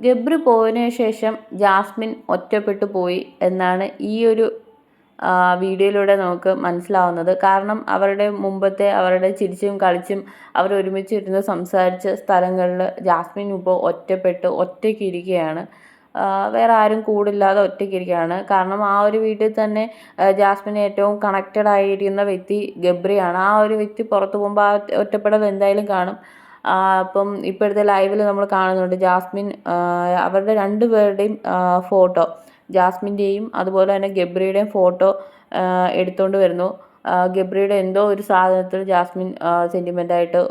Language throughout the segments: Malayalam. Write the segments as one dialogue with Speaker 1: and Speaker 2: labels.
Speaker 1: ഗബ്രി പോയതിനു ശേഷം ജാസ്മിൻ ഒറ്റപ്പെട്ടു പോയി എന്നാണ് ഈ ഒരു വീഡിയോയിലൂടെ നമുക്ക് മനസ്സിലാവുന്നത്. കാരണം അവരുടെ മുമ്പത്തെ അവരുടെ ചിരിച്ചും കളിച്ചും അവർ ഒരുമിച്ചിരുന്ന് സംസാരിച്ച സ്ഥലങ്ങളിൽ ജാസ്മിൻ ഇപ്പോൾ ഒറ്റയ്ക്ക് ഇരിക്കുകയാണ്. വേറെ ആരും കൂടില്ലാതെ ഒറ്റയ്ക്കിരിക്കുകയാണ്. കാരണം ആ ഒരു വീട്ടിൽ തന്നെ ജാസ്മിന് ഏറ്റവും കണക്റ്റഡ് ആയിരിക്കുന്ന വ്യക്തി ഗബ്രിയാണ്. ആ ഒരു വ്യക്തി പുറത്തു പോകുമ്പോൾ ആ ഒറ്റപ്പെടൽ എന്തായാലും കാണും. അപ്പം ഇപ്പോഴത്തെ ലൈവിൽ നമ്മൾ കാണുന്നുണ്ട് ജാസ്മിൻ അവരുടെ രണ്ടുപേരുടെയും ഫോട്ടോ, ജാസ്മിൻ്റെയും അതുപോലെ തന്നെ ഗബ്രിയുടെയും ഫോട്ടോ എടുത്തുകൊണ്ട് വരുന്നു. ഗബ്രിയുടെ എന്തോ ഒരു സാധനത്തിൽ ജാസ്മിൻ സെൻറ്റിമെൻ്റായിട്ട്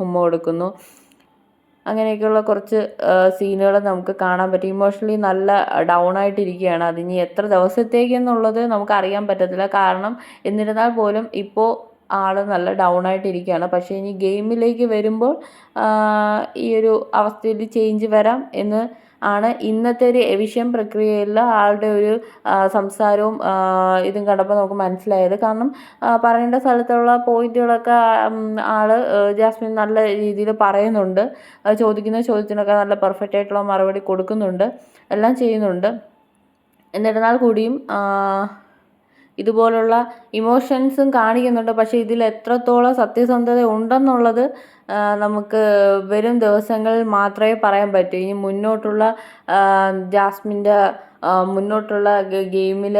Speaker 1: ഉമ്മ കൊടുക്കുന്നു. അങ്ങനെയൊക്കെയുള്ള കുറച്ച് സീനുകൾ നമുക്ക് കാണാൻ പറ്റും. ഇമോഷണലി നല്ല ഡൗൺ ആയിട്ടിരിക്കുകയാണ്. അതിനി എത്ര ദിവസത്തേക്കെന്നുള്ളത് നമുക്ക് അറിയാൻ പറ്റത്തില്ല. കാരണം എന്നിരുന്നാൽ പോലും ഇപ്പോൾ ആൾ നല്ല ഡൗൺ ആയിട്ടിരിക്കുകയാണ്. പക്ഷേ ഇനി ഗെയിമിലേക്ക് വരുമ്പോൾ ഈ ഒരു അവസ്ഥയിൽ ചേഞ്ച് വരാം എന്ന് ആണ് ഇന്നത്തെ ഒരു എവിക്ഷൻ പ്രക്രിയയിൽ ആളുടെ ഒരു സംസാരവും ഇതും കണ്ടപ്പോൾ നമുക്ക് മനസ്സിലായത്. കാരണം പറയേണ്ട സ്ഥലത്തുള്ള പോയിന്റുകളൊക്കെ ജാസ്മിൻ നല്ല രീതിയിൽ പറയുന്നുണ്ട്. ചോദിക്കുന്ന ചോദ്യത്തിനൊക്കെ നല്ല പെർഫെക്റ്റ് ആയിട്ടുള്ള മറുപടി കൊടുക്കുന്നുണ്ട്, എല്ലാം ചെയ്യുന്നുണ്ട്. എന്നിരുന്നാൽ കൂടിയും ഇതുപോലുള്ള ഇമോഷൻസും കാണിക്കുന്നുണ്ട്. പക്ഷേ ഇതിൽ എത്രത്തോളം സത്യസന്ധത ഉണ്ടെന്നുള്ളത് നമുക്ക് വരും ദിവസങ്ങളിൽ മാത്രമേ പറയാൻ പറ്റൂ. ഇനി മുന്നോട്ടുള്ള ജാസ്മിൻ്റെ മുന്നോട്ടുള്ള ഗെയിമിൽ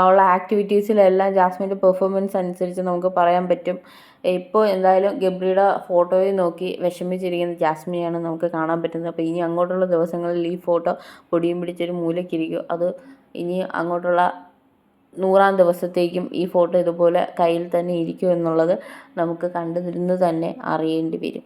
Speaker 1: ഉള്ള ആക്ടിവിറ്റീസിലെല്ലാം ജാസ്മിൻ്റെ പെർഫോമൻസ് അനുസരിച്ച് നമുക്ക് പറയാൻ പറ്റും. ഇപ്പോൾ എന്തായാലും ഗബ്രിയുടെ ഫോട്ടോയിൽ നോക്കി വിഷമിച്ചിരിക്കുന്ന ജാസ്മിനെയാണ് നമുക്ക് കാണാൻ പറ്റുന്നത്. അപ്പോൾ ഇനി അങ്ങോട്ടുള്ള ദിവസങ്ങളിൽ ഈ ഫോട്ടോ പൊടിയും പിടിച്ചൊരു മൂലയ്ക്കിരിക്കും. അത് ഇനി അങ്ങോട്ടുള്ള 100-ാം ദിവസത്തേക്കും ഈ ഫോട്ടോ ഇതുപോലെ കയ്യിൽ തന്നെ ഇരിക്കും എന്നുള്ളത് നമുക്ക് കണ്ടു നിന്ന് തന്നെ അറിയേണ്ടി വരും.